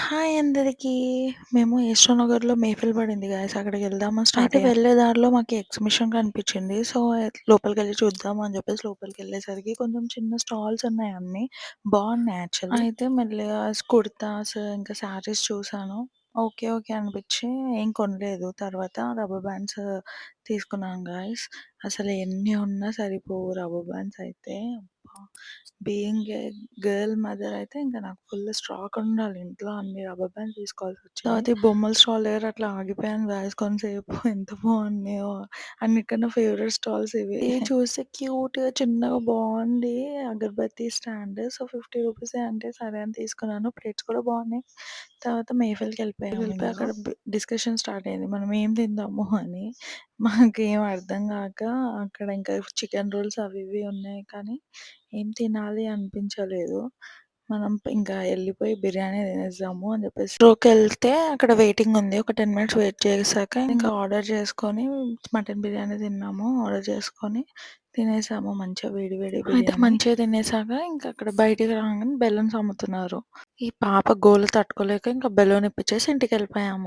Hi అందరికీ. మేము యశ్వంతనగర్‌లో మేఫిల్ పడింది గైస్. అక్కడికెళ్దామని స్టార్ట్ అయితే వెళ్ళే దారిలో మాకు ఎగ్జిబిషన్ కనిపించింది. సో, లోపలికెళ్ళి చూద్దాం అని చెప్పేసి లోపలికెళ్ళేసరికి కొంచెం చిన్న స్టాల్స్ ఉన్నాయి అన్నీ. బాగున్నాయి యాక్చువల్లీ. అయితే మెల్లిగా కుర్తాస్ ఇంకా శారీస్ చూసాను. ఓకే. ఓకే అనిపిచ్చి ఏం కొనలేదు. తర్వాత రబ్బర్ బ్యాండ్స్ తీసుకున్నాను గైస్. అసలు ఎన్ని ఉన్నా సరిపోవు రబ్బర్ బ్యాండ్స్ అయితే. అబ్బా! బీయింగ్ ఏ గర్ల్ మదర్ అయితే ఇంక నాకు ఫుల్ స్టాక్ ఉండాలి ఇంట్లో. అన్ని రబ్బర్ బ్యాండ్స్ తీసుకోవాల్సొచ్చింది. తర్వాత ఈ బొమ్మల స్టాల్ దగ్గర అట్లా ఆగిపోయాను గాయ్స్ కొంతసేపు. ఎంత బాగున్నాయో. అన్నిటికన్నా ఫేవరెట్ స్టాల్స్ ఇవి. ఇది చూస్తే క్యూట్‌గా చిన్నగా బాగుంది. అగరబత్తి స్టాండ్. సో, 50 రూపీసే అంటే సరే అని తీసుకున్నాను. ప్లేట్స్ కూడా బాగున్నాయి. తర్వాత వెళ్ళిపోయి అక్కడ డిస్కషన్ స్టార్ట్ అయింది. మనం ఏం తిందాము అని. మాకేం అర్థం గాక అక్కడ ఇంకా చికెన్ రోల్స్ అవి ఇవి ఉన్నాయి కానీ ఏం తినాలి అనిపించలేదు. మనం ఇంకా ఎళ్ళిపోయి బిర్యానీ తినేద్దాము అని చెప్పేసి రోకెళ్తే అక్కడ వెయిటింగ్ ఉంది. ఒక 10 మినిట్స్ వెయిట్ చేశాక ఇంకా ఆర్డర్ చేసుకొని మటన్ బిర్యానీ తిన్నాము. ఆర్డర్ చేసుకొని తినేసాము మంచిగా వేడి వేడి బిర్యానీ. అయితే మంచిగా తినేసాక ఇంకా అక్కడ బయటికి రాంగానే బెలూన్స్ అమ్ముతున్నారు. ఈ పాప గోల తట్టుకోలేక ఇంకా బెలూన్ ఇప్పించేసి ఇంటికెళ్ళిపోయాము.